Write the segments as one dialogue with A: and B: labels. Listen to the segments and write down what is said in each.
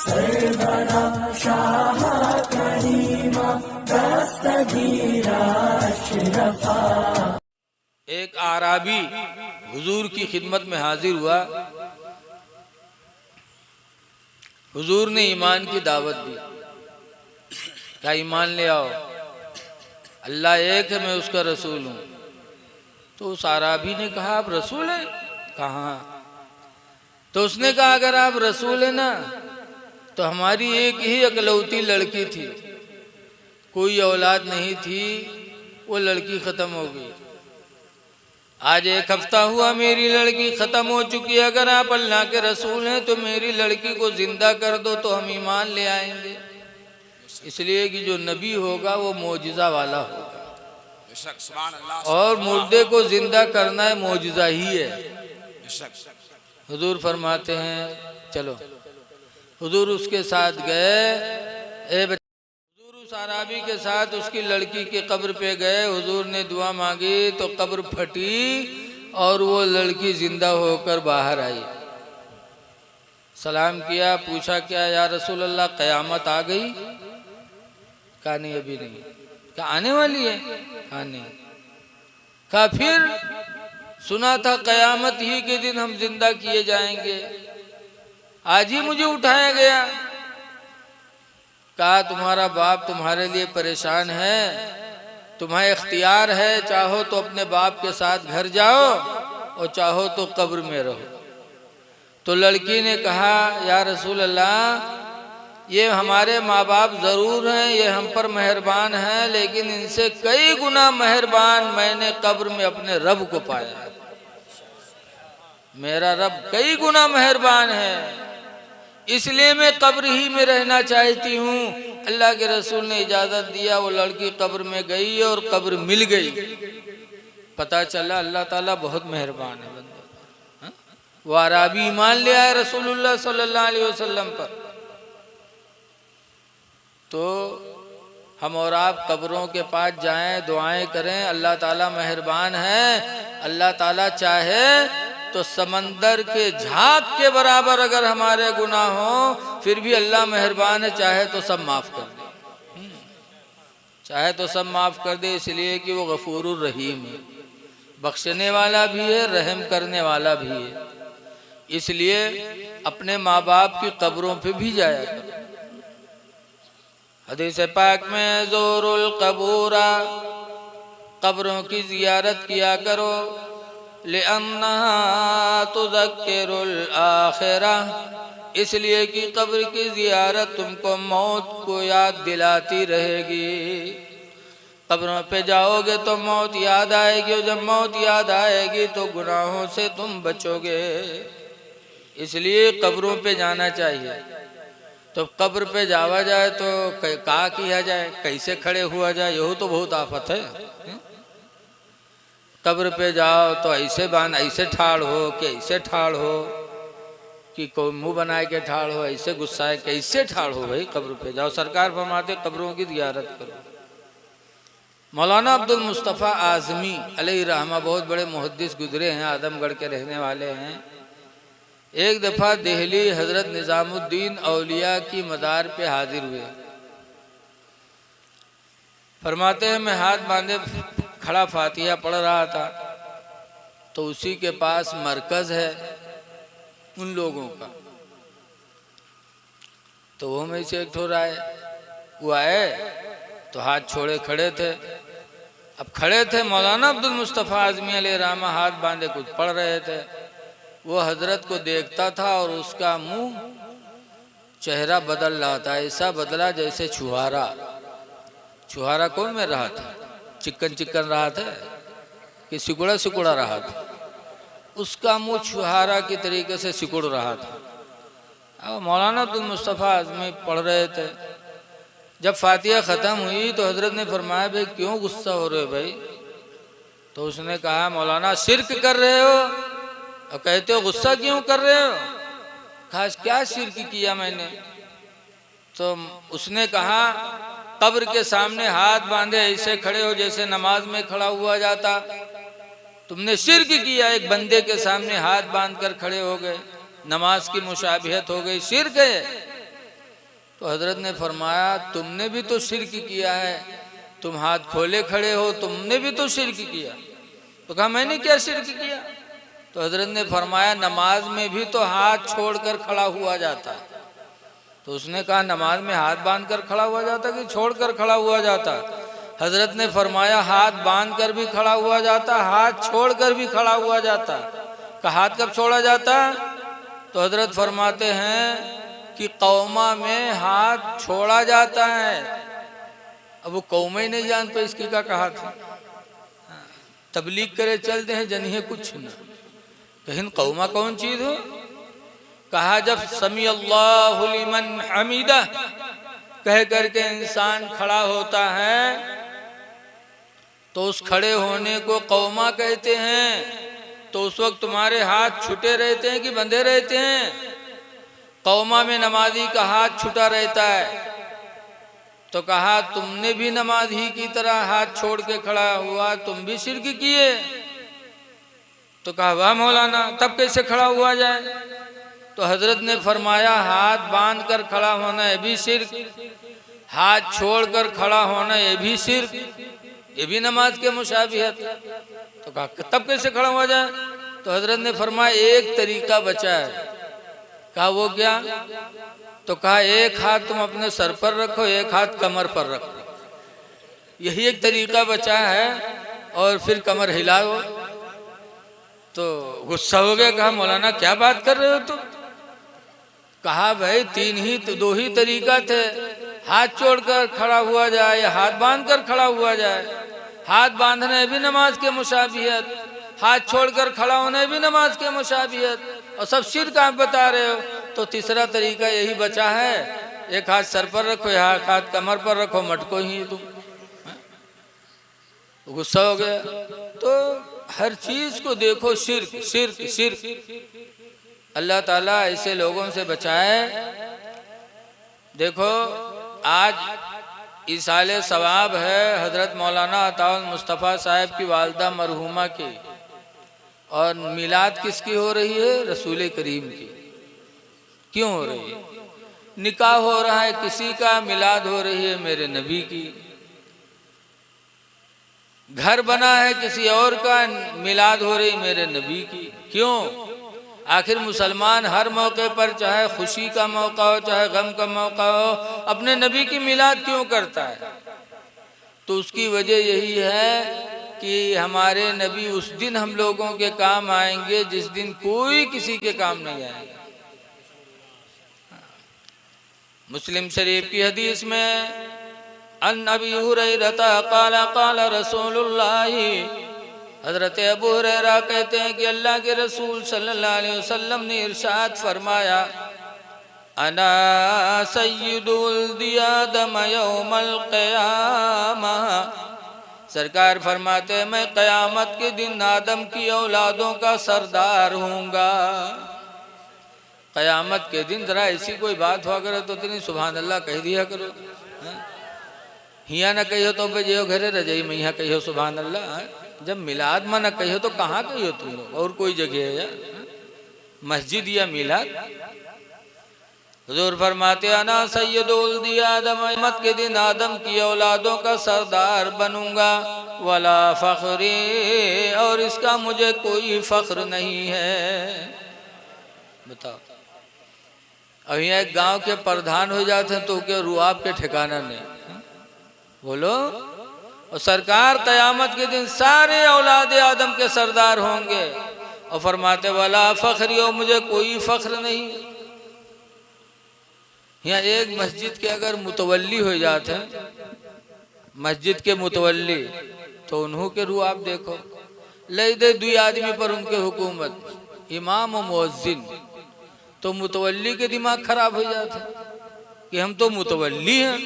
A: सरवरा शाह करीमा दस्तगीरा अशरफा।
B: एक आराबी हुजूर की खिदमत में हाजिर हुआ। हुजूर ने ईमान की दावत दी। क्या ईमान ले आओ, अल्लाह एक है, मैं उसका रसूल हूँ। तो उस आराबी ने कहा आप रसूल हैं? कहा। तो उसने कहा अगर आप रसूल हैं ना, तो हमारी एक ही अकलौती लड़की थी, कोई औलाद नहीं थी, वो लड़की खत्म हो गई। आज 1 हफ्ता हुआ मेरी लड़की खत्म हो चुकी है। अगर आप अल्लाह के रसूल हैं तो मेरी लड़की को जिंदा कर दो तो हम ईमान ले आएंगे। इसलिए कि जो नबी होगा वो मोजिज़ा वाला होगा, और मुर्दे को जिंदा करना है मोजिज़ा ही है। हुजूर फरमाते हैं चलो। हुजूर उसके साथ गए। हुजूर उस आराबी के साथ उसकी लड़की के कब्र पे गए। हुजूर ने दुआ मांगी तो कब्र फटी और वो लड़की जिंदा होकर बाहर आई। सलाम किया, पूछा क्या या रसूल अल्लाह क़यामत आ गई? कहा नहीं अभी नहीं। क्या आने वाली है? कहा नहीं। कहा फिर सुना था क़यामत ही के दिन हम जिंदा किए जाएंगे, आज ही मुझे उठाया गया। कहा तुम्हारा बाप तुम्हारे लिए परेशान है, तुम्हें इख्तियार है, चाहो तो अपने बाप के साथ घर जाओ और चाहो तो कब्र में रहो। तो लड़की ने कहा या रसूल अल्लाह, ये हमारे माँ बाप ज़रूर हैं, ये हम पर मेहरबान हैं, लेकिन इनसे कई गुना मेहरबान मैंने कब्र में अपने रब को पाया। मेरा रब कई गुना मेहरबान है, इसलिए मैं कब्र ही में रहना चाहती हूँ। अल्लाह के रसूल ने इजाज़त दिया। वो लड़की कब्र में गई और कब्र मिल गई। पता चला अल्लाह ताला बहुत मेहरबान है बंदे पर। वो आराबी ईमान ले आए रसूलुल्लाह सल्लल्लाहु अलैहि वसल्लम पर। तो हम और आप कब्रों के पास जाएं, दुआएं करें, अल्लाह ताला मेहरबान है। अल्लाह ताला चाहे तो समंदर के झाग के बराबर अगर हमारे गुनाह हो, फिर भी अल्लाह मेहरबान है, चाहे तो सब माफ कर दे। चाहे तो सब माफ कर दे, इसलिए कि वो गफूरुर रहीम है, बख्शने वाला भी है, रहम करने वाला भी है। इसलिए अपने माँ बाप की कब्रों पे भी जाया करो। हदीस पाक में ज़ोरुल कबूरा, कब्रों की जियारत किया करो। लिअन्नहा तुज़क्किरुल आखिरा, इसलिए कि कब्र की जियारत तुमको मौत को याद दिलाती रहेगी। कब्रों पे जाओगे तो मौत याद आएगी, और जब मौत याद आएगी तो गुनाहों से तुम बचोगे। इसलिए कब्रों पे जाना चाहिए। तो कब्र पे जावा जाए तो क्या किया जाए, कैसे खड़े हुआ जाए, यह तो बहुत आफत है। कब्र पे जाओ तो ऐसे ठाड़ हो कि ऐसे ठाड़ हो, कि कोई मुंह बनाए के ठाड़ हो, ऐसे गुस्सा है कैसे ठाड़ हो। भाई कब्र पे जाओ। सरकार फरमाते कब्रों की जियारत करो। मौलाना अब्दुल मुस्तफ़ा आज़मी अलैहि रहमा बहुत बड़े मुहद्दिस गुजरे हैं, आदमगढ़ के रहने वाले हैं। एक दफ़ा दिल्ली हज़रत निज़ामुद्दीन औलिया की मज़ार पे हाजिर हुए। फरमाते हैं मैं हाथ बांधे खड़ा फातिहा पढ़ रहा था, तो उसी के पास मरकज़ है उन लोगों का। तो वो में से एक ठोर आए, वो आए तो हाथ छोड़े खड़े थे। अब खड़े थे मौलाना अब्दुल मुस्तफ़ा आज़मी अलैहि रहमा, हाथ बांधे कुछ पढ़ रहे थे। वो हजरत को देखता था और उसका मुंह चेहरा बदल रहा था। ऐसा बदला जैसे छुहारा कौन में रहा था, चिकन रहा था कि सिकुड़ा रहा था। उसका मुंह छुहारा की तरीके से सिकुड़ रहा था। अब मौलाना अब्दुल मुस्तफ़ा आज़मी पढ़ रहे थे। जब फातिहा ख़त्म हुई तो हजरत ने फरमाया भाई क्यों गुस्सा हो रहे हो भाई? तो उसने कहा मौलाना शिर्क कर रहे हो और कहते हो गुस्सा क्यों कर रहे हो? खास क्या शिर्क किया मैंने? तो उसने कहा कब्र के सामने हाथ बांधे ऐसे खड़े हो जैसे नमाज में खड़ा हुआ जाता, तुमने शिर्क किया। एक बंदे के सामने हाथ बांध कर खड़े हो गए, नमाज की मुशाबिहत हो गई, शिर्क है। तो हजरत ने फरमाया तुमने भी तो शिर्क किया है, तुम हाथ खोले खड़े हो, तुमने भी तो शिर्क किया। तो कहा मैंने क्या शिर्क किया? तो हजरत ने फरमाया नमाज में भी तो हाथ छोड़कर खड़ा हुआ जाता है। तो उसने कहा नमाज में हाथ बांध कर खड़ा हुआ जाता कि छोड़कर खड़ा हुआ जाता? हजरत ने फरमाया हाथ बांध कर भी खड़ा हुआ जाता, हाथ छोड़कर भी खड़ा हुआ जाता। कहा हाथ कब छोड़ा जाता? तो हजरत फरमाते हैं कि कौमा में हाथ छोड़ा जाता है। अब वो कौमा ही नहीं जान पे इसकी का कहा था। तबलीग करे चलते हैं जनिए कुछ न, कहीं कौमा कौन चीज हो? कहा जब समी अल्लाहु लिमन हमीदा कह करके इंसान खड़ा होता है तो उस खड़े होने को कौमा कहते हैं। तो उस वक्त तुम्हारे हाथ छूटे रहते हैं कि बंधे रहते हैं? कौमा में नमाजी का हाथ छूटा रहता है। तो कहा तुमने भी नमाजी की तरह हाथ छोड़ के खड़ा हुआ, तुम भी शिर्क किए। तो कहा वाह मौलाना तब कैसे खड़ा हुआ जाए? तो हजरत ने फरमाया हाथ बांध कर खड़ा होना ये भी शिर्क, हाथ छोड़कर खड़ा होना ये भी शिर्क, ये भी नमाज के मुशाबिहत। तो कहा तब कैसे खड़ा हुआ जाए? तो हजरत ने फरमाया एक तरीका बचा है। कहा वो क्या? तो कहा एक हाथ तुम अपने सर पर रखो, एक हाथ कमर पर रखो, यही एक तरीका बचा है, और फिर कमर हिलाओ। तो गुस्सा हो गया, कहा मौलाना क्या बात कर रहे हो तुम? कहा भाई दो ही तरीका थे, हाथ छोड़कर खड़ा हुआ जाए या हाथ बांध कर खड़ा हुआ जाए। हाथ बांधने भी नमाज के मुशाबिहत, हाथ छोड़कर खड़ा होने भी नमाज के मुशाबिहत, और सब शिर्क आप बता रहे हो। तो तीसरा तरीका यही बचा है, एक हाथ सर पर रखो, एक हाथ कमर पर रखो, मटको ही तुम। गुस्सा हो गया। तो हर चीज को देखो शिर्क शिर्क शिर्क। अल्लाह ताला ऐसे लोगों से बचाए। देखो आज इसाले सवाब है हजरत मौलाना अताउल मुस्तफ़ा साहब की वालदा मरहुमा की, और मिलाद किसकी हो रही है? रसूल करीम की। क्यों हो रही है? निकाह हो रहा है किसी का, मिलाद हो रही है मेरे नबी की। घर बना है किसी और का, मिलाद हो रही मेरे नबी की। क्यों? आखिर मुसलमान हर मौके पर, चाहे खुशी का मौका हो चाहे गम का मौका हो, अपने नबी की मिलाद क्यों करता है? तो उसकी वजह यही है कि हमारे नबी उस दिन हम लोगों के काम आएंगे जिस दिन कोई किसी के काम नहीं आएगा। मुस्लिम शरीफ की हदीस में अन अबी हुरैरा क़ाल क़ाल रसूलुल्लाह, हजरत अबू हुरैरा कहते हैं कि अल्लाह के रसूल सल्लल्लाहु अलैहि वसल्लम ने इरशाद फरमाया अना सय्यिदुल दियादम यौमल क़यामा। सरकार फरमाते हैं मैं क़यामत के दिन आदम की औलादों का सरदार हूँगा। क़यामत के दिन जरा ऐसी कोई बात हुआ करे तो इतनी सुभान अल्लाह कह दिया करो। हिया न कहियो तो जो घरे रजई में यहाँ कहियो सुभान अल्लाह। जब मिलाद में न कहियो तो कहाँ कहियो तुम लोग? और कोई जगह है यार, मस्जिद या मिलाद? हुजूर फरमाते अना सय्यदुल दियादम, क़यामत के दिन आदम की औलादों का सरदार बनूंगा। वला फ़ख्री, और इसका मुझे कोई फ़ख्र नहीं है। बताओ अब यहाँ एक गांव के प्रधान हो जाते हैं तो क्या रुआब के ठिकाना नहीं? बोलो। और सरकार क़यामत के दिन सारे औलाद आदम के सरदार होंगे, और फरमाते वाला फ़ख्री, और मुझे कोई फ़ख्र नहीं। यहाँ एक मस्जिद के अगर मुतवल्ली हो जाते हैं, मस्जिद के मुतवल्ली, तो उन्हों के रुआब देखो। ले दे दुई आदमी पर उनके हुकूमत, इमाम और मुअज्जिन, तो मुतवल्ली के दिमाग खराब हो जाते कि हम तो मुतवल्ली हैं,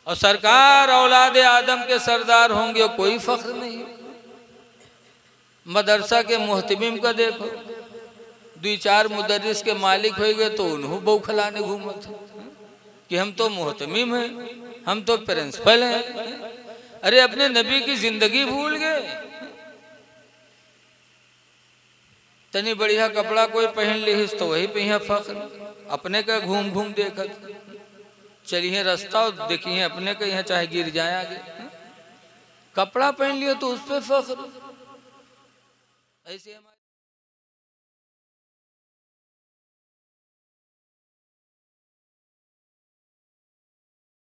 B: और सरकार औलाद आदम के सरदार होंगे, कोई फ़ख्र नहीं। मदरसा के मुहतमिम का देखो, दो चार मुदर्रिस के मालिक हो गए तो उन्हों बौखलाने घूमत कि हम तो मुहतमिम हैं, हम तो प्रिंसिपल हैं। अरे अपने नबी की जिंदगी भूल गए। तनी बढ़िया कपड़ा कोई पहन लिहिस तो वही पे फख्र, अपने का घूम घूम देखत चलिए रास्ता और देखिए अपने के यहाँ चाहे गिर जाए आगे। कपड़ा पहन लियो तो उस पे फख्र। ऐसे हमारे